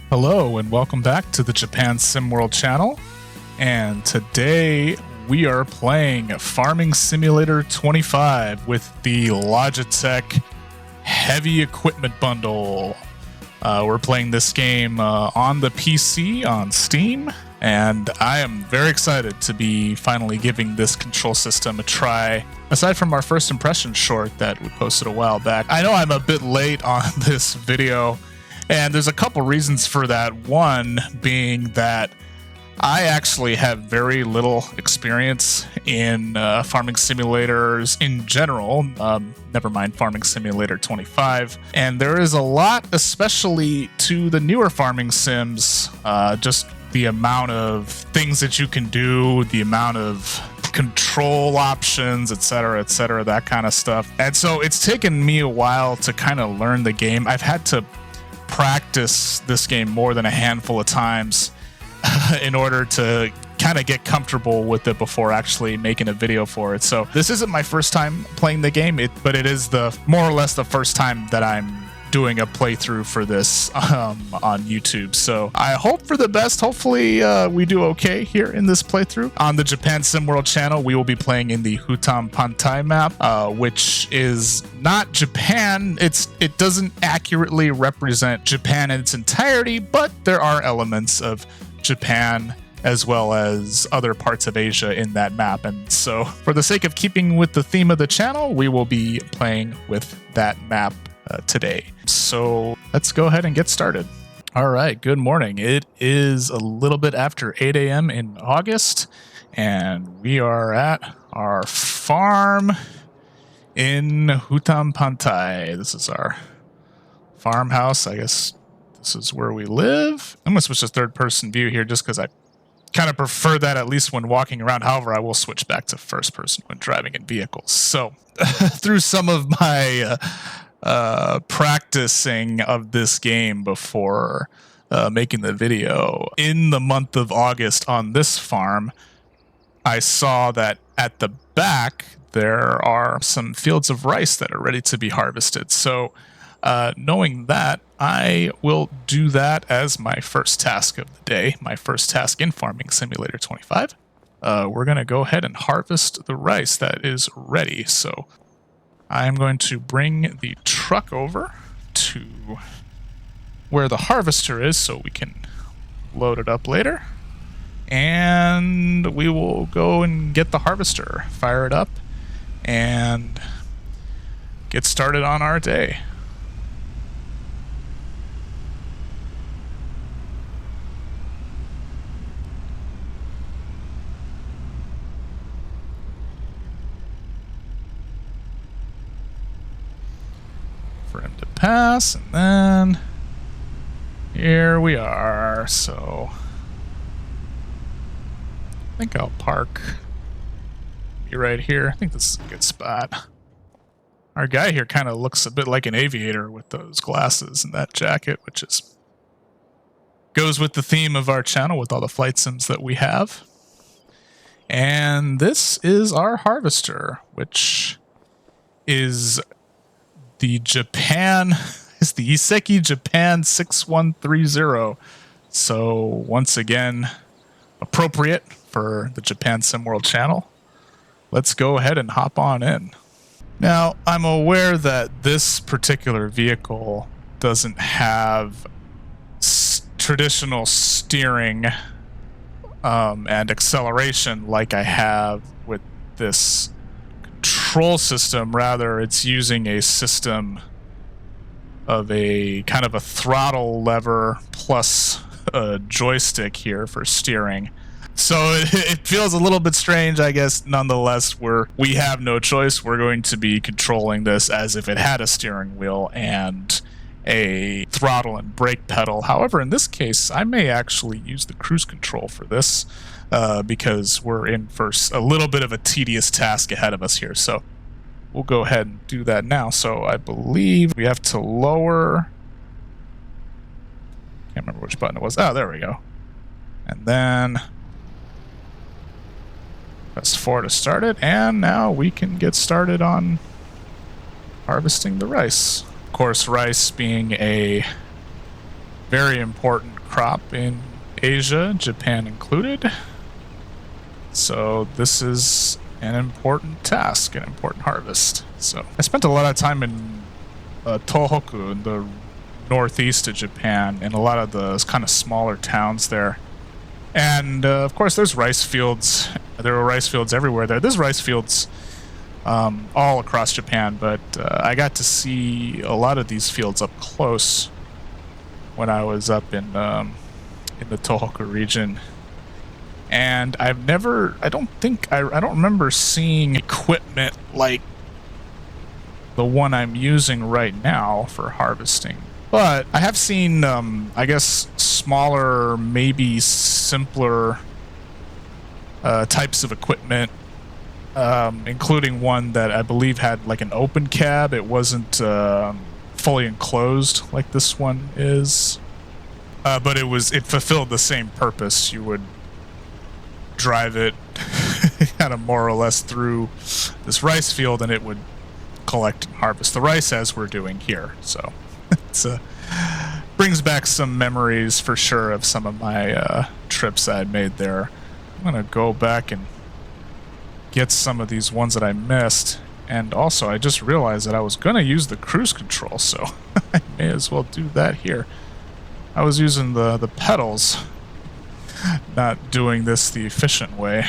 Hello and welcome back to the Japan Sim World channel, and today we are playing Farming Simulator 25 with the Logitech Heavy Equipment Bundle. We're playing this game on the PC on Steam, and I am very excited to be finally giving this control system a try. Aside from our first impression short that we posted a while back, I know I'm a bit late on this video, and there's a couple reasons for that. One being that I actually have very little experience in farming simulators in general, never mind Farming Simulator 25. And there is a lot, especially to the newer farming sims, just the amount of things that you can do, the amount of control options, etc., that kind of stuff. And so it's taken me a while to kind of learn the game. I've had to practice this game more than a handful of times in order to kind of get comfortable with it before actually making a video for it. So this isn't my first time playing the game, but it is the more or less the first time that I'm doing a playthrough for this on YouTube. So I hope for the best. Hopefully we do okay here in this playthrough. On the Japan Sim World channel, we will be playing in the Hutan Pantai map, which is not Japan. It doesn't accurately represent Japan in its entirety, but there are elements of Japan as well as other parts of Asia in that map. And so for the sake of keeping with the theme of the channel, we will be playing with that map today. So let's go ahead and get started. All right, good morning. It is a little bit after 8 a.m. in August, and we are at our farm in Hutan Pantai. This is our farmhouse. I guess this is where we live. I'm going to switch to third-person view here just because I kind of prefer that, at least when walking around. However, I will switch back to first-person when driving in vehicles. So through some of my practicing of this game before making the video, in the month of August on this farm, I saw that at the back there are some fields of rice that are ready to be harvested. So knowing that, I will do that as my first task of the day, my first task in Farming Simulator 25. We're going to go ahead and harvest the rice that is ready. So I'm going to bring the truck over to where the harvester is so we can load it up later. And we will go and get the harvester, fire it up, and get started on our day. For him to pass, and then here we are. So I think I'll park you right here. I think this is a good spot. Our guy here kind of looks a bit like an aviator with those glasses and that jacket, which goes with the theme of our channel with all the flight sims that we have. And this is our harvester, which is the Iseki Japan 6130. So once again, appropriate for the Japan Sim World channel. Let's go ahead and hop on in. Now, I'm aware that this particular vehicle doesn't have traditional steering and acceleration like I have with this control system. Rather, it's using a system of a kind of a throttle lever plus a joystick here for steering. So it feels a little bit strange, I guess. Nonetheless, we have no choice. We're going to be controlling this as if it had a steering wheel and a throttle and brake pedal. However, in this case, I may actually use the cruise control for this because we're in for a little bit of a tedious task ahead of us here. So we'll go ahead and do that now. So I believe we have to lower. Can't remember which button it was. Oh, there we go. And then press 4 to start it, and now we can get started on harvesting the rice. Of course, rice being a very important crop in Asia, Japan included. So this is an important task, an important harvest. So I spent a lot of time in Tohoku, in the northeast of Japan, in a lot of the kind of smaller towns there. And of course, there's rice fields. There are rice fields everywhere there. There's rice fields all across Japan, but I got to see a lot of these fields up close when I was up in the Tohoku region. And I don't remember seeing equipment like the one I'm using right now for harvesting. But I have seen, I guess, smaller, maybe simpler types of equipment, including one that I believe had like an open cab. It wasn't fully enclosed like this one is, but it fulfilled the same purpose. You would drive it kind of more or less through this rice field, and it would collect and harvest the rice as we're doing here. So it's brings back some memories for sure of some of my trips I made there. I'm gonna go back and get some of these ones that I missed, and also I just realized that I was gonna use the cruise control, so I may as well do that here. I was using the pedals, not doing this the efficient way.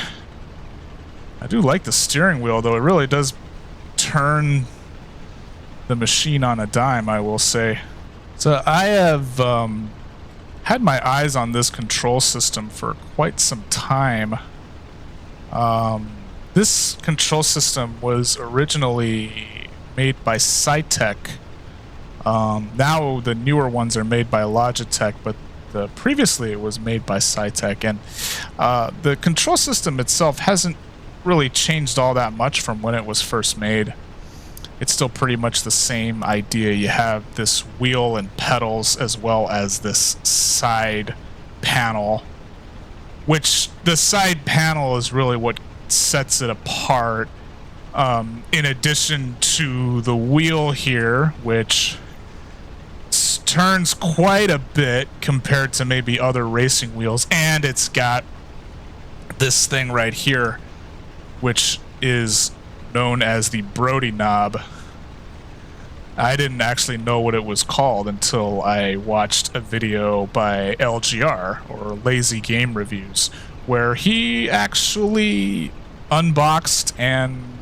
I do like the steering wheel, though. It really does turn the machine on a dime, I will say. So I have had my eyes on this control system for quite some time. This control system was originally made by Cytec. Now the newer ones are made by Logitech, but previously it was made by Cytec. And the control system itself hasn't really changed all that much from when it was first made. It's still pretty much the same idea. You have this wheel and pedals as well as this side panel, which the side panel is really what sets it apart, in addition to the wheel here, which turns quite a bit compared to maybe other racing wheels, and it's got this thing right here, which is known as the Brody knob. I didn't actually know what it was called until I watched a video by LGR, or Lazy Game Reviews, where he actually unboxed and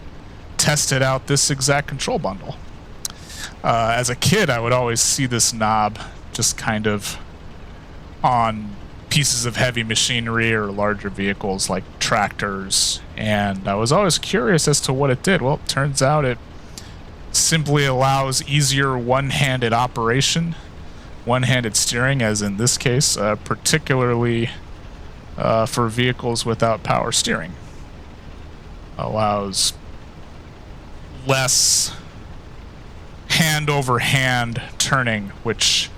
tested out this exact control bundle. As a kid, I would always see this knob just kind of on pieces of heavy machinery or larger vehicles like tractors, and I was always curious as to what it did. Well, it turns out it simply allows easier one-handed operation, one-handed steering, as in this case, particularly for vehicles without power steering. Allows less hand-over-hand turning, which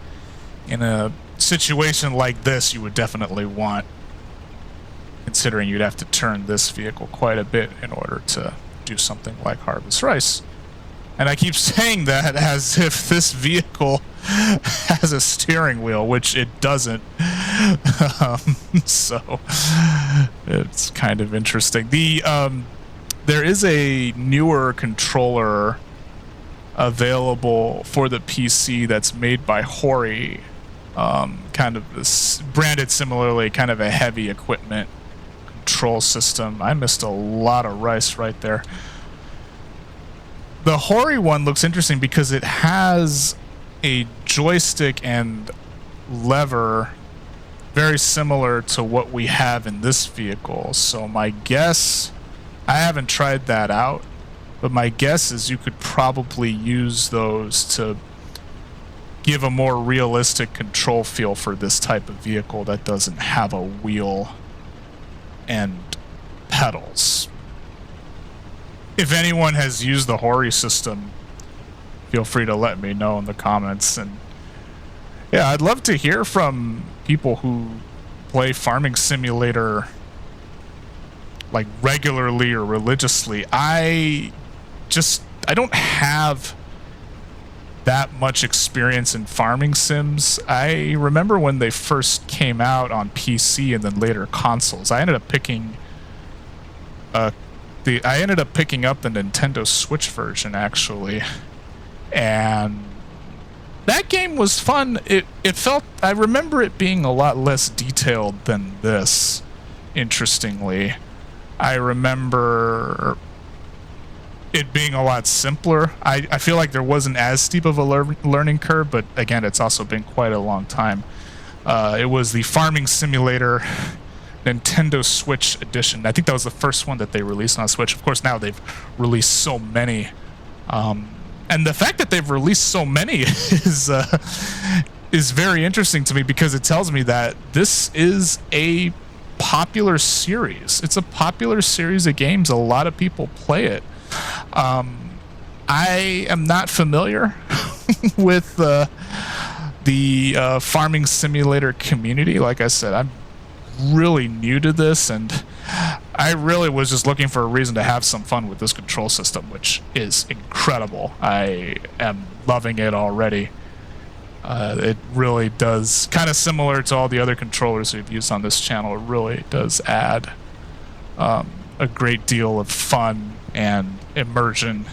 in a situation like this you would definitely want, considering you'd have to turn this vehicle quite a bit in order to do something like harvest rice. And I keep saying that as if this vehicle has a steering wheel, which it doesn't. So it's kind of interesting. There is a newer controller available for the PC that's made by Hori, kind of this, branded similarly, kind of a heavy equipment control system. I missed a lot of rice right there. The Hori one looks interesting because it has a joystick and lever very similar to what we have in this vehicle. So my guess, I haven't tried that out, but my guess is you could probably use those to give a more realistic control feel for this type of vehicle that doesn't have a wheel and pedals. If anyone has used the Hori system, feel free to let me know in the comments. And yeah, I'd love to hear from people who play Farming Simulator like regularly or religiously. I don't have that much experience in farming sims. I remember when they first came out on PC and then later consoles. I ended up picking up the Nintendo Switch version, actually, and that game was fun. It felt, I remember it being a lot less detailed than this, interestingly. I remember it being a lot simpler. I feel like there wasn't as steep of a learning curve, but again, it's also been quite a long time. It was the Farming Simulator Nintendo Switch edition. I think that was the first one that they released on Switch. Of course, now they've released so many. And the fact that they've released so many is very interesting to me, because it tells me that this is a popular series. It's a popular series of games. A lot of people play it. I am not familiar with the farming simulator community. Like I said, I'm really new to this, and I really was just looking for a reason to have some fun with this control system, which is incredible. I am loving it already. It really does, kind of similar to all the other controllers we've used on this channel, it really does add a great deal of fun and immersion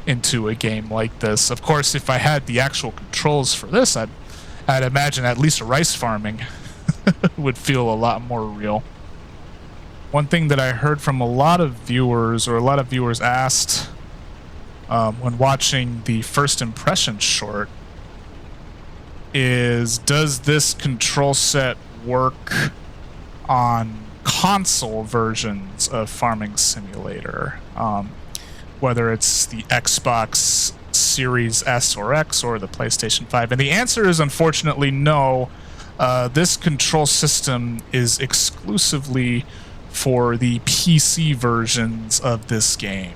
into a game like this. Of course, if I had the actual controls for this, I'd imagine at least rice farming would feel a lot more real. One thing that I heard from a lot of viewers, or a lot of viewers asked when watching the first impression short, is, does this control set work on console versions of Farming Simulator? Whether it's the Xbox Series S or X or the PlayStation 5. And the answer is unfortunately no. This control system is exclusively for the PC versions of this game.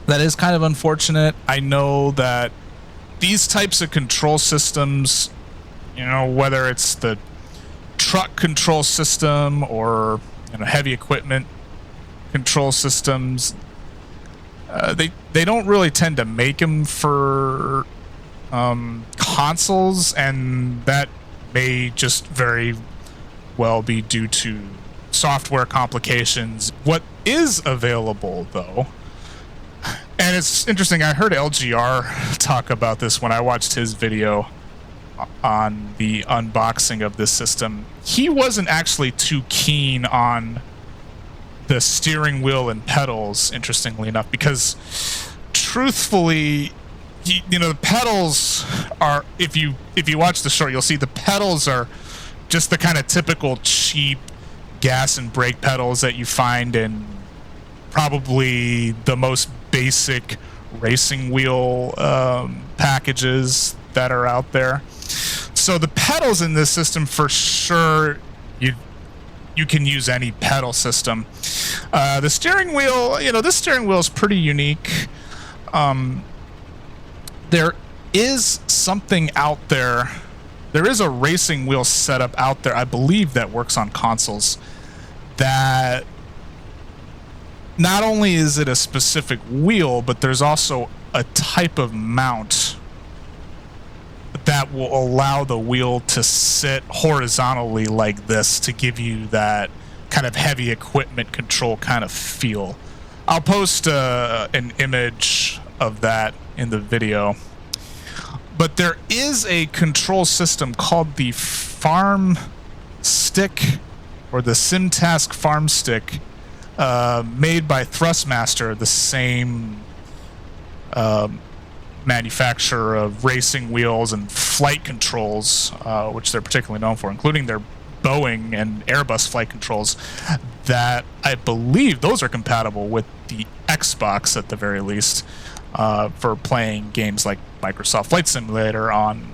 That is kind of unfortunate. I know that these types of control systems, you know, whether it's the truck control system or, you know, heavy equipment control systems, they don't really tend to make them for consoles, and that may just very well be due to software complications. What is available, though, and it's interesting, I heard LGR talk about this when I watched his video on the unboxing of this system. He wasn't actually too keen on the steering wheel and pedals, interestingly enough, because truthfully, you know, the pedals are, if you watch the short, you'll see the pedals are just the kind of typical cheap gas and brake pedals that you find in probably the most basic racing wheel packages that are out there. So the pedals in this system, for sure, you can use any pedal system. The steering wheel, you know, this steering wheel is pretty unique. There is something out there. There is a racing wheel setup out there, I believe, that works on consoles, that not only is it a specific wheel, but there's also a type of mount that will allow the wheel to sit horizontally like this to give you that kind of heavy equipment control kind of feel. I'll post an image of that in the video. But there is a control system called the Farm Stick, or the SimTask Farm Stick, made by Thrustmaster, the same manufacturer of racing wheels and flight controls, which they're particularly known for, including their Boeing and Airbus flight controls, that I believe those are compatible with the Xbox at the very least, for playing games like Microsoft Flight Simulator on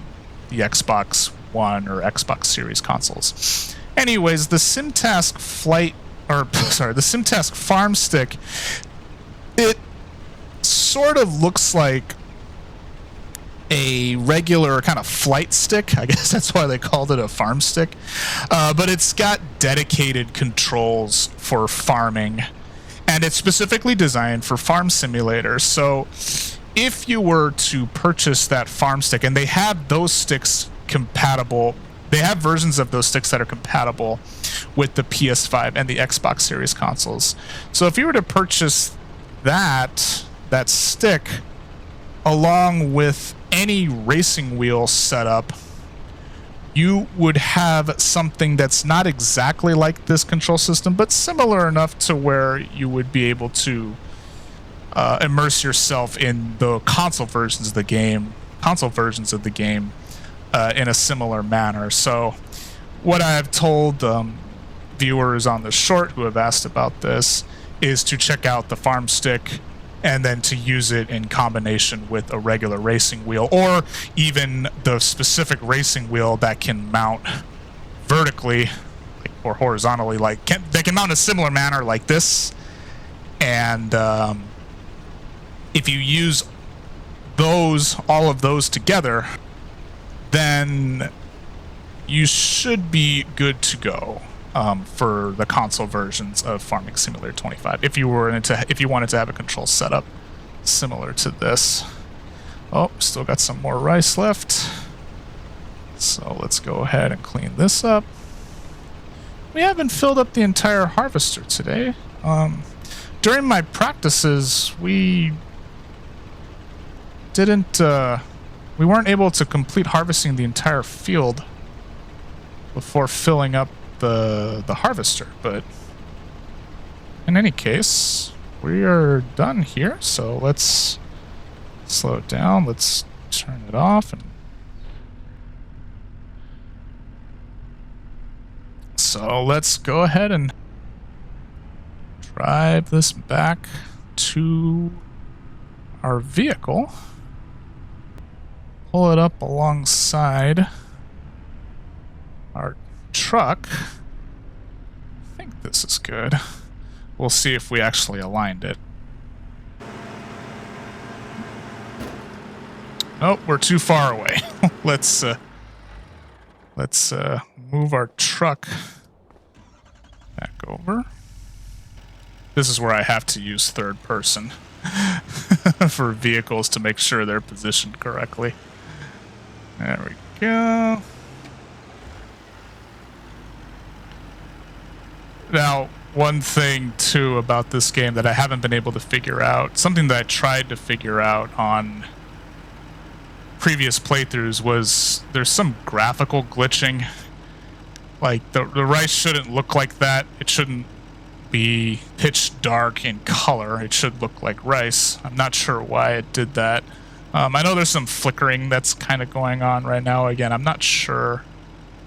the Xbox One or Xbox Series consoles. Anyways, the SimTask the SimTask Farm Stick, it sort of looks like a regular kind of flight stick. I guess that's why they called it a farm stick. But it's got dedicated controls for farming, and it's specifically designed for farm simulators. So if you were to purchase that farm stick, and they have those sticks compatible, they have versions of those sticks that are compatible with the PS5 and the Xbox Series consoles. So if you were to purchase that stick along with any racing wheel setup, you would have something that's not exactly like this control system, but similar enough to where you would be able to immerse yourself in the console versions of the game in a similar manner. So what I have told viewers on the short who have asked about this is to check out the farm stick and then to use it in combination with a regular racing wheel, or even the specific racing wheel that can mount vertically or horizontally, they can mount in a similar manner like this. And if you use all of those together, then you should be good to go for the console versions of Farming Simulator 25. If you wanted to have a control setup similar to this. Oh, still got some more rice left. So let's go ahead and clean this up. We haven't filled up the entire harvester today. During my practices, we weren't able to complete harvesting the entire field before filling up the harvester, but in any case, we are done here. So let's slow it down. Let's turn it off. And so let's go ahead and drive this back to our vehicle. Pull it up alongside our truck. I think this is good. We'll see if we actually aligned it. Oh, we're too far away. Let's move our truck back over. This is where I have to use third person for vehicles to make sure they're positioned correctly. There we go. Now, one thing, too, about this game that I haven't been able to figure out, something that I tried to figure out on previous playthroughs, was there's some graphical glitching. Like, the rice shouldn't look like that. It shouldn't be pitch dark in color. It should look like rice. I'm not sure why it did that. I know there's some flickering that's kind of going on right now. Again, I'm not sure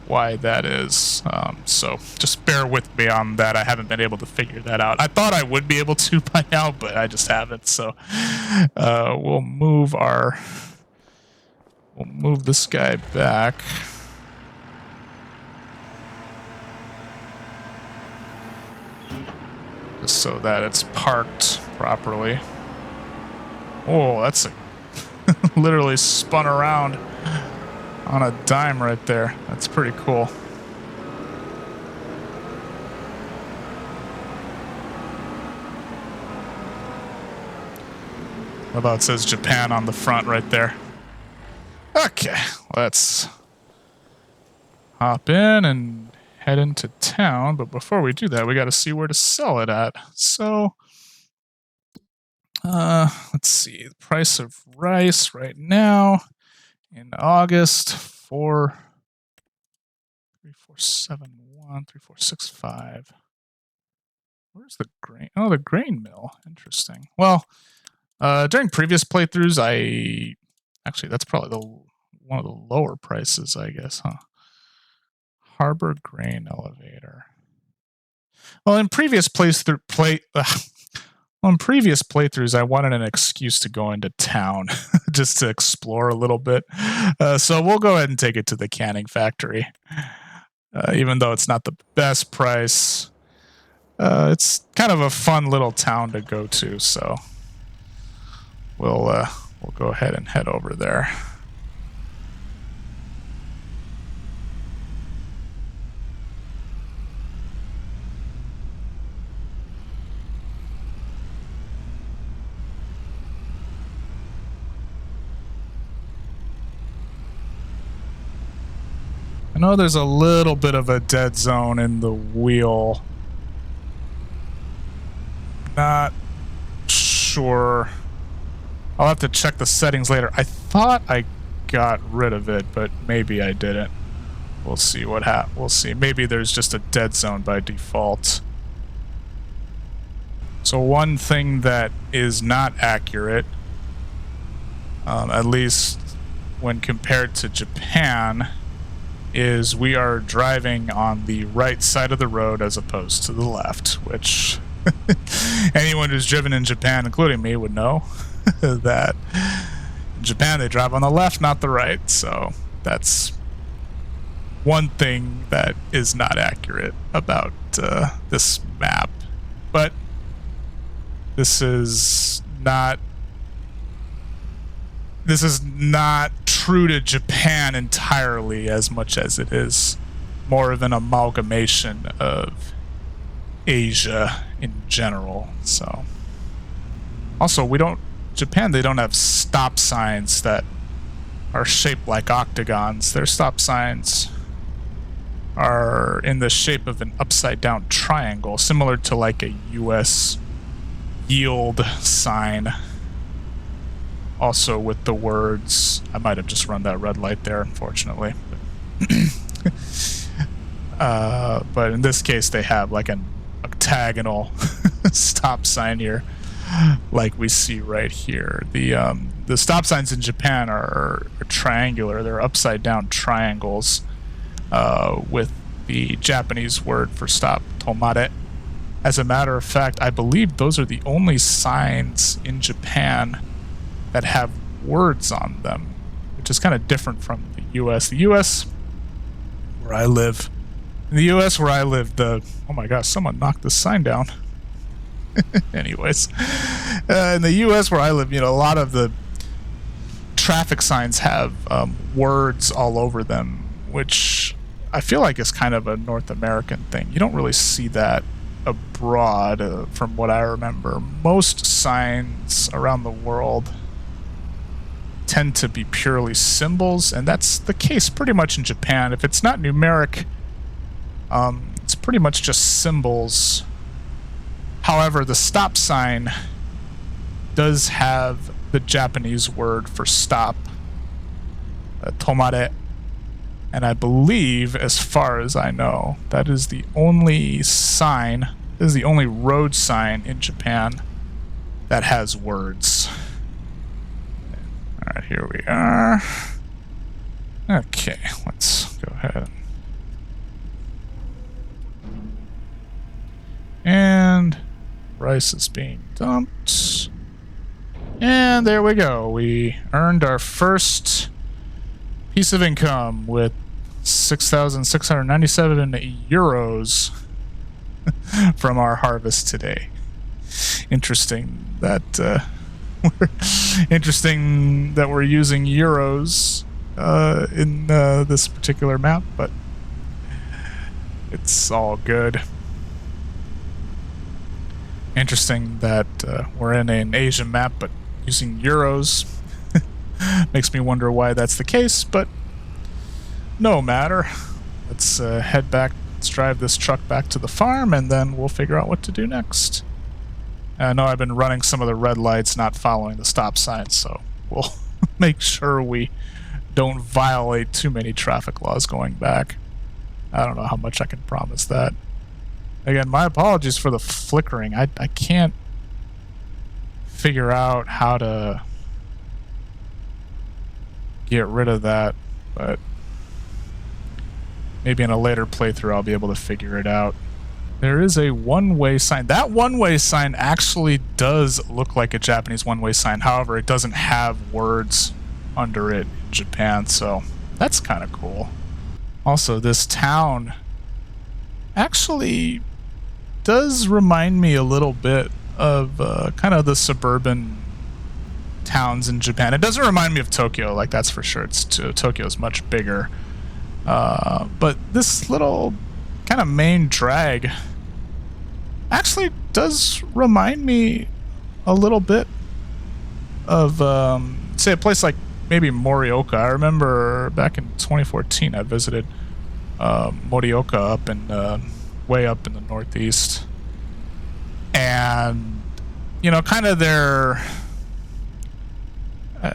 why that is. So just bear with me on that. I haven't been able to figure that out. I thought I would be able to by now, but I just haven't. So we'll move this guy back. Just so that it's parked properly. Oh, that's literally spun around on a dime right there. That's pretty cool. How about it says Japan on the front right there? Okay, let's hop in and head into town. But before we do that, we got to see where to sell it at. So, let's see. The price of rice right now in August, 3471, 3465. Where's the grain? Oh, the grain mill. Interesting. Well, during previous playthroughs, actually, that's probably one of the lower prices, I guess, huh? Harbor Grain Elevator. Well, in previous playthroughs, I wanted an excuse to go into town just to explore a little bit. So we'll go ahead and take it to the canning factory. Even though it's not the best price, it's kind of a fun little town to go to. So we'll go ahead and head over there. know there's a little bit of a dead zone in the wheel. Not sure. I'll have to check the settings later. I thought I got rid of it, but maybe I didn't. We'll see what happens. We'll see. Maybe there's just a dead zone by default. So one thing that is not accurate, at least when compared to Japan, is we are driving on the right side of the road as opposed to the left, which anyone who's driven in Japan, including me, would know that in Japan they drive on the left, not the right. So that's one thing that is not accurate about this map. But this is not true to Japan entirely as much as it is more of an amalgamation of Asia in general. So also, Japan, they don't have stop signs that are shaped like octagons. Their stop signs are in the shape of an upside down triangle, similar to like a US yield sign. Also with the words, I might have just run that red light there, unfortunately. But in this case, they have like an octagonal stop sign here, like we see right here. The stop signs in Japan are triangular. They're upside down triangles with the Japanese word for stop, tomare. As a matter of fact, I believe those are the only signs in Japan that have words on them, which is kind of different from the US. The US, where I live, oh my gosh, someone knocked this sign down. Anyways, in the US where I live, a lot of the traffic signs have words all over them, which I feel like is kind of a North American thing. You don't really see that abroad, from what I remember. Most signs around the world tend to be purely symbols, and that's the case pretty much in Japan. If it's not numeric, it's pretty much just symbols. However, the stop sign does have the Japanese word for stop, tomare, and I believe, as far as I know, that is the only sign, this is the only road sign in Japan that has words. Alright, here we are. Okay, let's go ahead. And rice is being dumped. And there we go. We earned our first piece of income with 6,697 euros from our harvest today. Interesting that we're using euros in this particular map, but it's all good. Interesting that we're in an Asian map, but using euros. Makes me wonder why that's the case, but no matter. Let's head back. Let's drive this truck back to the farm, and then we'll figure out what to do next. I know I've been running some of the red lights, not following the stop signs, so we'll make sure we don't violate too many traffic laws going back. I don't know how much I can promise that. Again, my apologies for the flickering. I can't figure out how to get rid of that, but maybe in a later playthrough I'll be able to figure it out. There is a one-way sign. That one-way sign actually does look like a Japanese one-way sign. However, it doesn't have words under it in Japan, so that's kind of cool. Also, this town actually does remind me a little bit of kind of the suburban towns in Japan. It doesn't remind me of Tokyo, like that's for sure. Tokyo is much bigger. But this little kind of main drag actually does remind me a little bit of, say, a place like maybe Morioka. I remember back in 2014 I visited Morioka up in way up in the northeast, and you know, kind of their,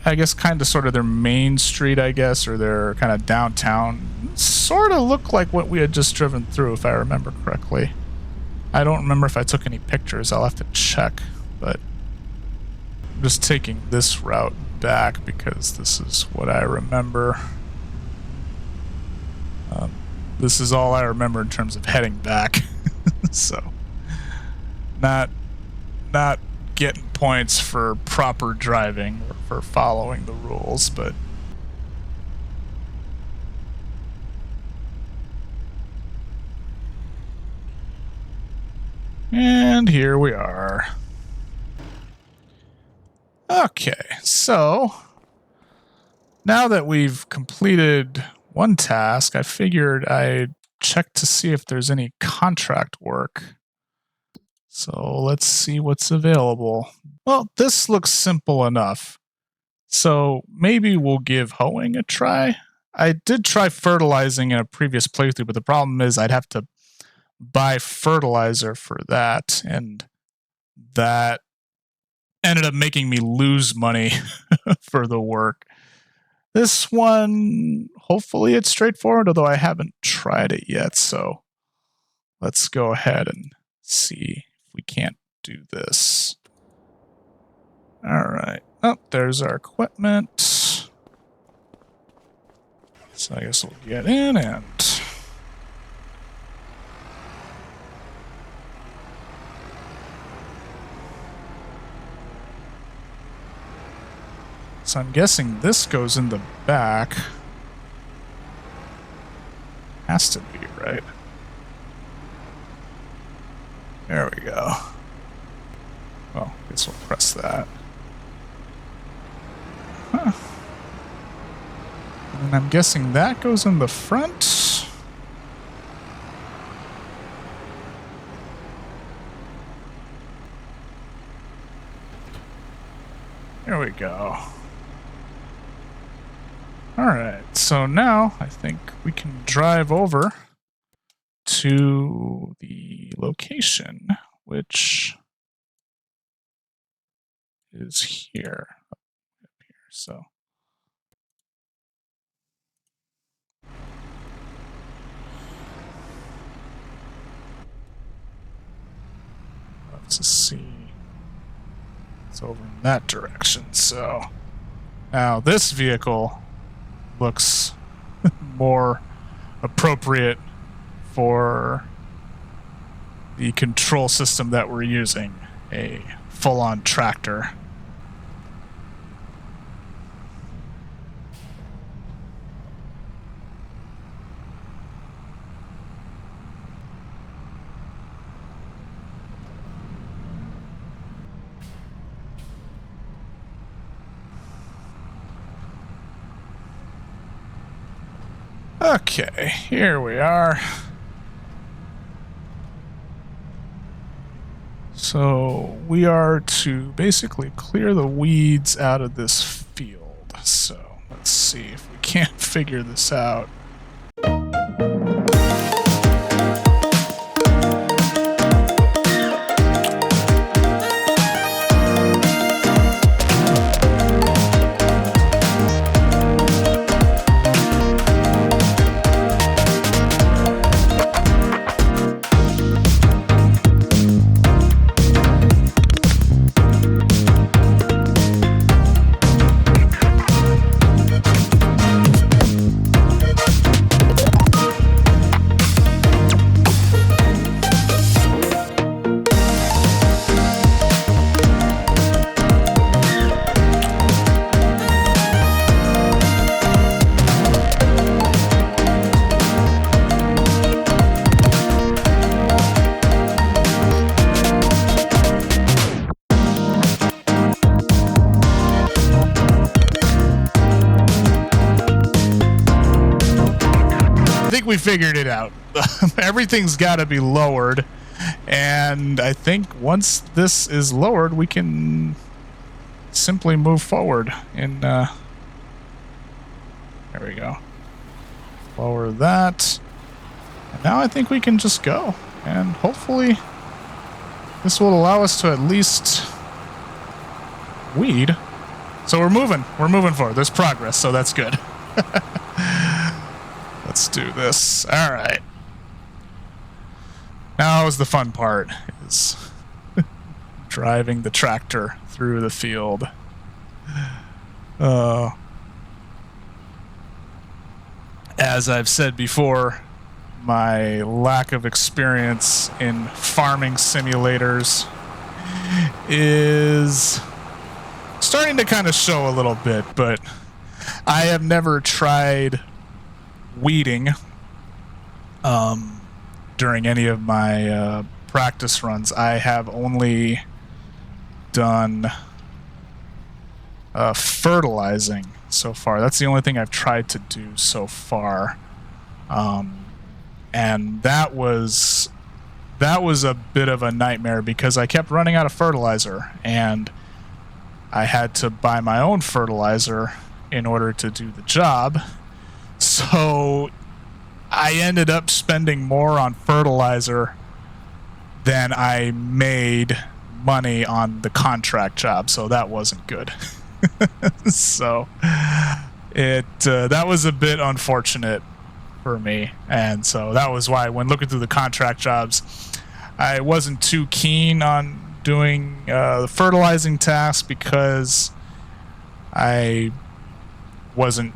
I guess, kind of sort of their main street, I guess, or their kind of downtown, sort of looked like what we had just driven through, if I remember correctly. I don't remember if I took any pictures. I'll have to check, but I'm just taking this route back because this is what I remember. This is all I remember in terms of heading back. So not getting points for proper driving or for following the rules, but and here we are. Okay, so now that we've completed one task, I figured I'd check to see if there's any contract work. So let's see what's available. Well, this looks simple enough. So maybe we'll give hoeing a try. I did try fertilizing in a previous playthrough, but the problem is I'd have to buy fertilizer for that, and that ended up making me lose money for the work. This one, hopefully it's straightforward, although I haven't tried it yet, so let's go ahead and see if we can't do this. Alright. Oh, there's our equipment. So I guess we'll get in and... So I'm guessing this goes in the back. Has to be, right? There we go. Well, I guess we'll press that. Huh. And I'm guessing that goes in the front. There we go. Alright, so now I think we can drive over to the location, which is here. Up here, so. Let's see. It's over in that direction, so. Now this vehicle looks more appropriate for the control system that we're using, a full-on tractor. Okay, here we are. So we are to basically clear the weeds out of this field. So let's see if we can't figure this out. We figured it out. Everything's got to be lowered, and I think once this is lowered, we can simply move forward. And there we go. Lower that, Now I think we can just go, and hopefully this will allow us to at least weed. So we're moving forward. There's progress, so that's good. Let's do this. All right. Now is the fun part, is driving the tractor through the field. As I've said before, my lack of experience in farming simulators is starting to kind of show a little bit, but I have never tried weeding during any of my practice runs. I have only done fertilizing so far. That's the only thing I've tried to do so far. And that was a bit of a nightmare because I kept running out of fertilizer, and I had to buy my own fertilizer in order to do the job. So I ended up spending more on fertilizer than I made money on the contract job, so that wasn't good. So that was a bit unfortunate for me, and so that was why when looking through the contract jobs, I wasn't too keen on doing the fertilizing task because I wasn't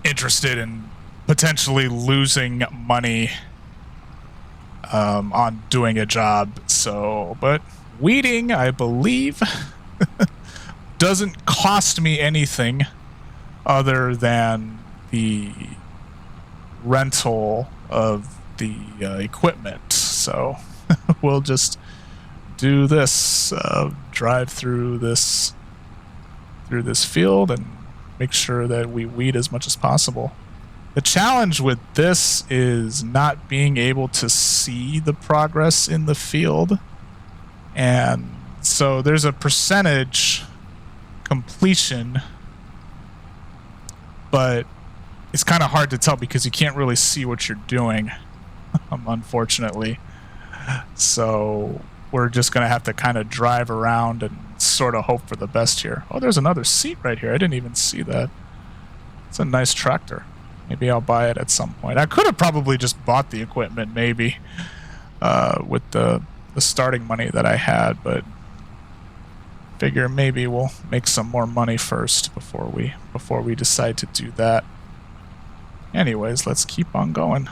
interested in potentially losing money on doing a job. So, but weeding, I believe, doesn't cost me anything other than the rental of the equipment. So we'll just do this, drive through this field and make sure that we weed as much as possible. The challenge with this is not being able to see the progress in the field, and so there's a percentage completion, but it's kind of hard to tell because you can't really see what you're doing, unfortunately. So we're just going to have to kind of drive around and sort of hope for the best here. Oh, there's another seat right here. I didn't even see that. It's a nice tractor. Maybe I'll buy it at some point. I could have probably just bought the equipment, maybe, with the starting money that I had, but figure maybe we'll make some more money first before we decide to do that. Anyways, let's keep on going.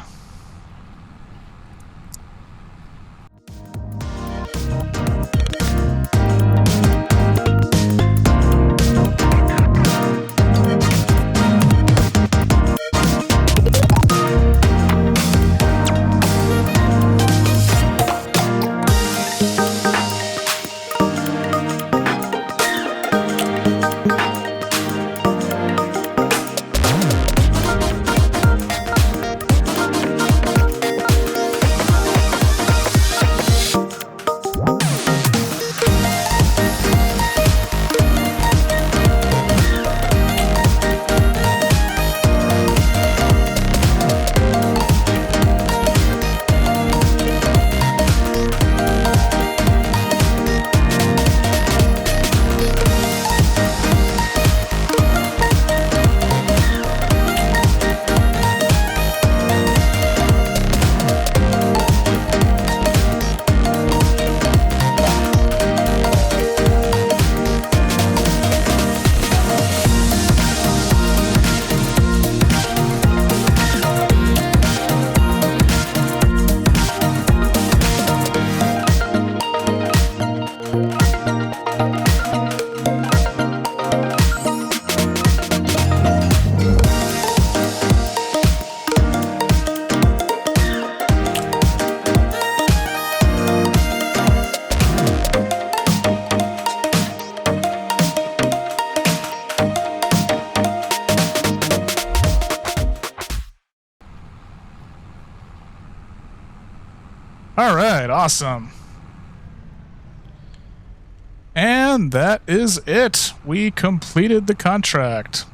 All right, awesome. And that is it. We completed the contract.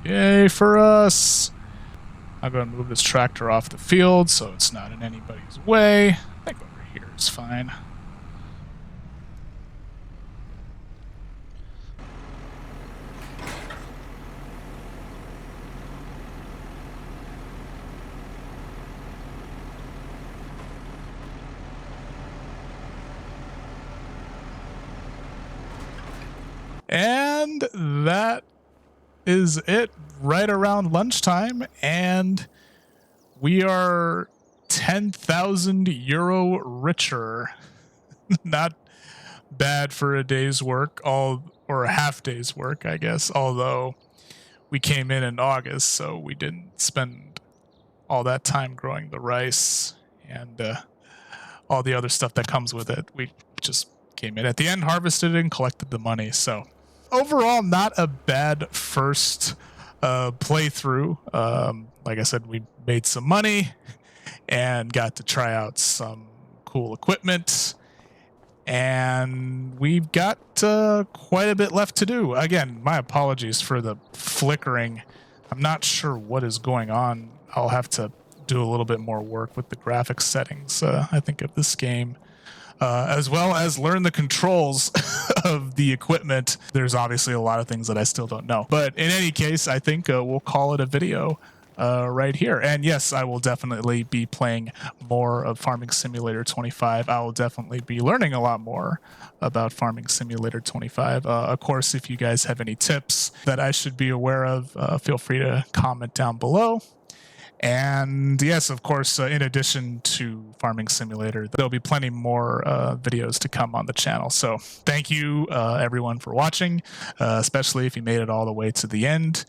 Yay for us. I'll go and move this tractor off the field so it's not in anybody's way. I think over here is fine. And that is it, right around lunchtime, and we are 10,000 euro richer. Not bad for a day's work, or a half day's work, I guess, although we came in August, so we didn't spend all that time growing the rice and all the other stuff that comes with it. We just came in at the end, harvested it, and collected the money. So overall, not a bad first playthrough. Like I said, we made some money and got to try out some cool equipment. And we've got quite a bit left to do. Again, my apologies for the flickering. I'm not sure what is going on. I'll have to do a little bit more work with the graphics settings, I think, of this game. As well as learn the controls of the equipment. There's obviously a lot of things that I still don't know. But in any case, I think we'll call it a video right here. And yes, I will definitely be playing more of Farming Simulator 25. I will definitely be learning a lot more about Farming Simulator 25. Of course, if you guys have any tips that I should be aware of, feel free to comment down below. And yes, of course, in addition to Farming Simulator, there'll be plenty more videos to come on the channel. So thank you, everyone, for watching, especially if you made it all the way to the end.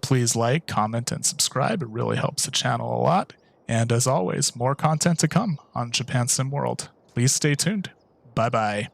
Please like, comment, and subscribe. It really helps the channel a lot. And as always, more content to come on Japan Sim World. Please stay tuned. Bye-bye.